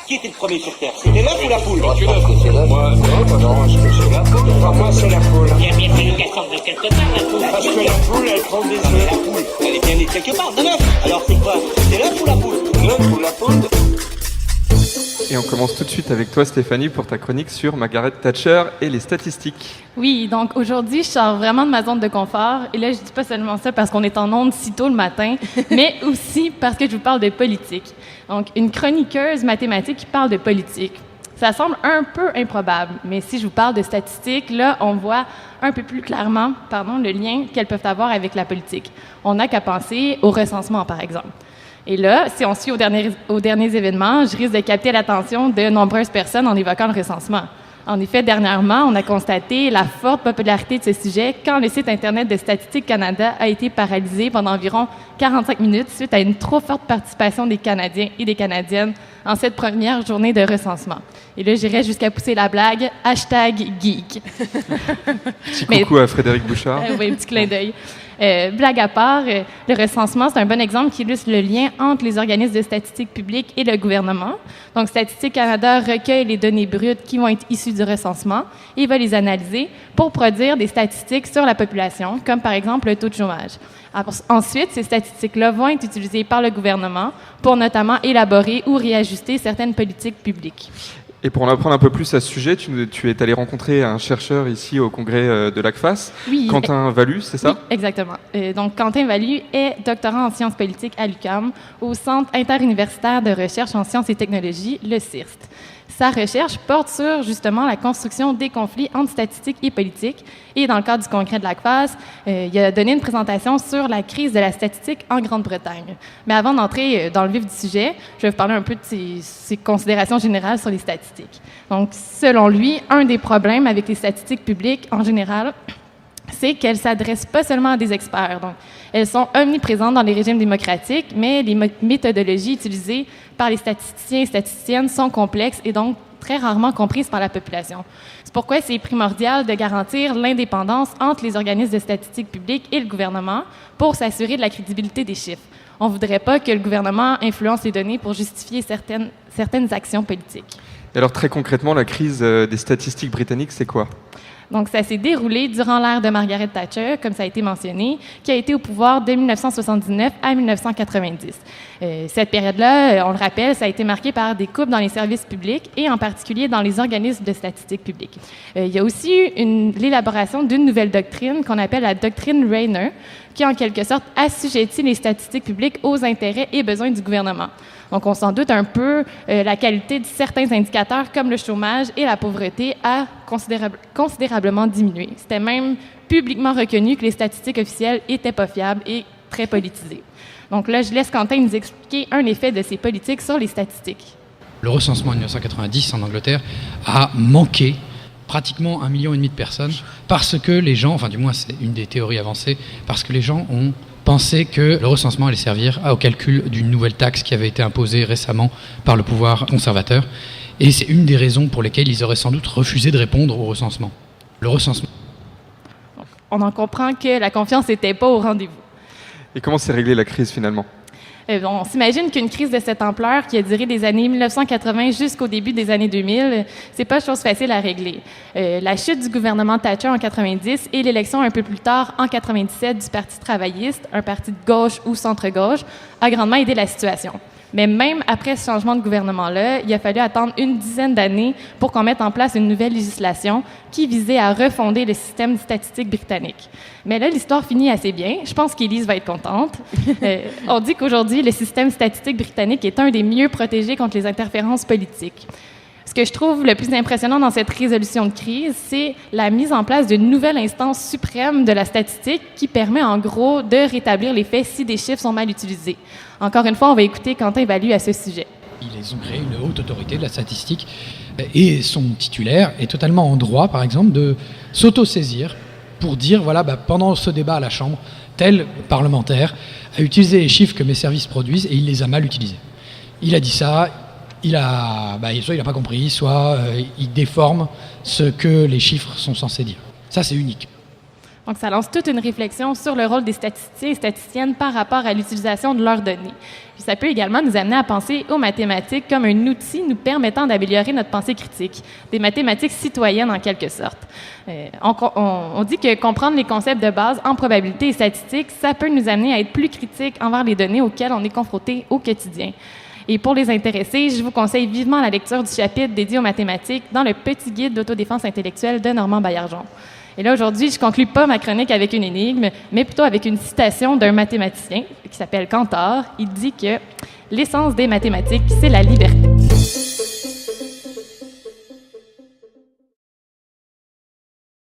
Qui était le premier sur Terre? C'était l'œuf ou la poule? Moi, je pense que c'est l'œuf. Moi, non, est-ce que c'est la poule? Pour moi, c'est la poule. Il y a bien fallu qu'elle sorte de quelque part, la poule. Parce que la poule, elle prend des œufs. La poule, elle est bien née de quelque part, de l'œuf. Alors c'est quoi? C'est l'œuf ou la poule? L'œuf ou la poule? Et on commence tout de suite avec toi, Stéphanie, pour ta chronique sur Margaret Thatcher et les statistiques. Oui, donc aujourd'hui, je sors vraiment de ma zone de confort. Et là, je dis pas seulement ça parce qu'on est en ondes si tôt le matin, mais aussi parce que je vous parle de politique. Donc, une chroniqueuse mathématique qui parle de politique. Ça semble un peu improbable, mais si je vous parle de statistiques, là, on voit un peu plus clairement, le lien qu'elles peuvent avoir avec la politique. On n'a qu'à penser au recensement, par exemple. Et là, si on suit aux derniers événements, je risque de capter l'attention de nombreuses personnes en évoquant le recensement. En effet, dernièrement, on a constaté la forte popularité de ce sujet quand le site Internet de Statistique Canada a été paralysé pendant environ 45 minutes suite à une trop forte participation des Canadiens et des Canadiennes en cette première journée de recensement. Et là, j'irais jusqu'à pousser la blague « #geek ». Petit coucou à Frédéric Bouchard. Oui, un petit clin d'œil. Blague à part, le recensement, c'est un bon exemple qui illustre le lien entre les organismes de statistique publique et le gouvernement. Donc, Statistique Canada recueille les données brutes qui vont être issues du recensement et va les analyser pour produire des statistiques sur la population, comme par exemple le taux de chômage. Ensuite, ces statistiques-là vont être utilisées par le gouvernement pour notamment élaborer ou réajuster certaines politiques publiques. Et pour en apprendre un peu plus à ce sujet, tu es allé rencontrer un chercheur ici au congrès de l'ACFAS, oui, Quentin Vallu, c'est ça? Oui, exactement. Donc, Quentin Vallu est doctorant en sciences politiques à l'UQAM, au Centre interuniversitaire de recherche en sciences et technologies, le CIRST. Sa recherche porte sur, justement, la construction des conflits entre statistiques et politique. Et dans le cadre du congrès de l'ACFAS, il a donné une présentation sur la crise de la statistique en Grande-Bretagne. Mais avant d'entrer dans le vif du sujet, je vais vous parler un peu de ses considérations générales sur les statistiques. Donc, selon lui, un des problèmes avec les statistiques publiques en général, c'est qu'elles ne s'adressent pas seulement à des experts. Donc, elles sont omniprésentes dans les régimes démocratiques, mais les méthodologies utilisées par les statisticiens et statisticiennes sont complexes et donc très rarement comprises par la population. C'est pourquoi c'est primordial de garantir l'indépendance entre les organismes de statistique publique et le gouvernement pour s'assurer de la crédibilité des chiffres. On ne voudrait pas que le gouvernement influence les données pour justifier certaines actions politiques. Et alors, très concrètement, la crise des statistiques britanniques, c'est quoi? Donc, ça s'est déroulé durant l'ère de Margaret Thatcher, comme ça a été mentionné, qui a été au pouvoir de 1979 à 1990. Cette période-là, on le rappelle, ça a été marqué par des coupes dans les services publics et en particulier dans les organismes de statistiques publiques. Il y a aussi eu l'élaboration d'une nouvelle doctrine qu'on appelle la doctrine Rayner, qui en quelque sorte assujettit les statistiques publiques aux intérêts et besoins du gouvernement. Donc, on s'en doute un peu, la qualité de certains indicateurs comme le chômage et la pauvreté a considérablement diminué. C'était même publiquement reconnu que les statistiques officielles étaient pas fiables et très politisées. Donc là, je laisse Quentin nous expliquer un effet de ces politiques sur les statistiques. Le recensement en 1990 en Angleterre a manqué pratiquement 1,5 million de personnes parce que les gens, enfin du moins c'est une des théories avancées, parce que les gens ont pensé que le recensement allait servir au calcul d'une nouvelle taxe qui avait été imposée récemment par le pouvoir conservateur. Et c'est une des raisons pour lesquelles ils auraient sans doute refusé de répondre au recensement. Le recensement. On en comprend que la confiance n'était pas au rendez-vous. Et comment s'est réglée la crise finalement? On s'imagine qu'une crise de cette ampleur, qui a duré des années 1980 jusqu'au début des années 2000, c'est pas chose facile à régler. La chute du gouvernement Thatcher en 90 et l'élection un peu plus tard, en 97, du Parti travailliste, un parti de gauche ou centre-gauche, a grandement aidé la situation. Mais même après ce changement de gouvernement-là, il a fallu attendre une dizaine d'années pour qu'on mette en place une nouvelle législation qui visait à refonder le système statistique britannique. Mais là, l'histoire finit assez bien. Je pense qu'Élise va être contente. On dit qu'aujourd'hui, le système statistique britannique est un des mieux protégés contre les interférences politiques. Ce que je trouve le plus impressionnant dans cette résolution de crise, c'est la mise en place d'une nouvelle instance suprême de la statistique qui permet en gros de rétablir les faits si des chiffres sont mal utilisés. Encore une fois, on va écouter Quentin Vallu à ce sujet. Ils ont créé une haute autorité de la statistique et son titulaire est totalement en droit, par exemple, de s'auto-saisir pour dire, voilà, pendant ce débat à la Chambre, tel parlementaire a utilisé les chiffres que mes services produisent et il les a mal utilisés. Il a dit ça. Soit il n'a pas compris, soit il déforme ce que les chiffres sont censés dire. Ça, c'est unique. Donc, ça lance toute une réflexion sur le rôle des statisticiens et statisticiennes par rapport à l'utilisation de leurs données. Puis ça peut également nous amener à penser aux mathématiques comme un outil nous permettant d'améliorer notre pensée critique, des mathématiques citoyennes en quelque sorte. On dit que comprendre les concepts de base en probabilité et statistique, ça peut nous amener à être plus critiques envers les données auxquelles on est confronté au quotidien. Et pour les intéressés, je vous conseille vivement la lecture du chapitre dédié aux mathématiques dans le petit guide d'autodéfense intellectuelle de Normand Baillargeon. Et là, aujourd'hui, je ne conclue pas ma chronique avec une énigme, mais plutôt avec une citation d'un mathématicien qui s'appelle Cantor. Il dit que l'essence des mathématiques, c'est la liberté.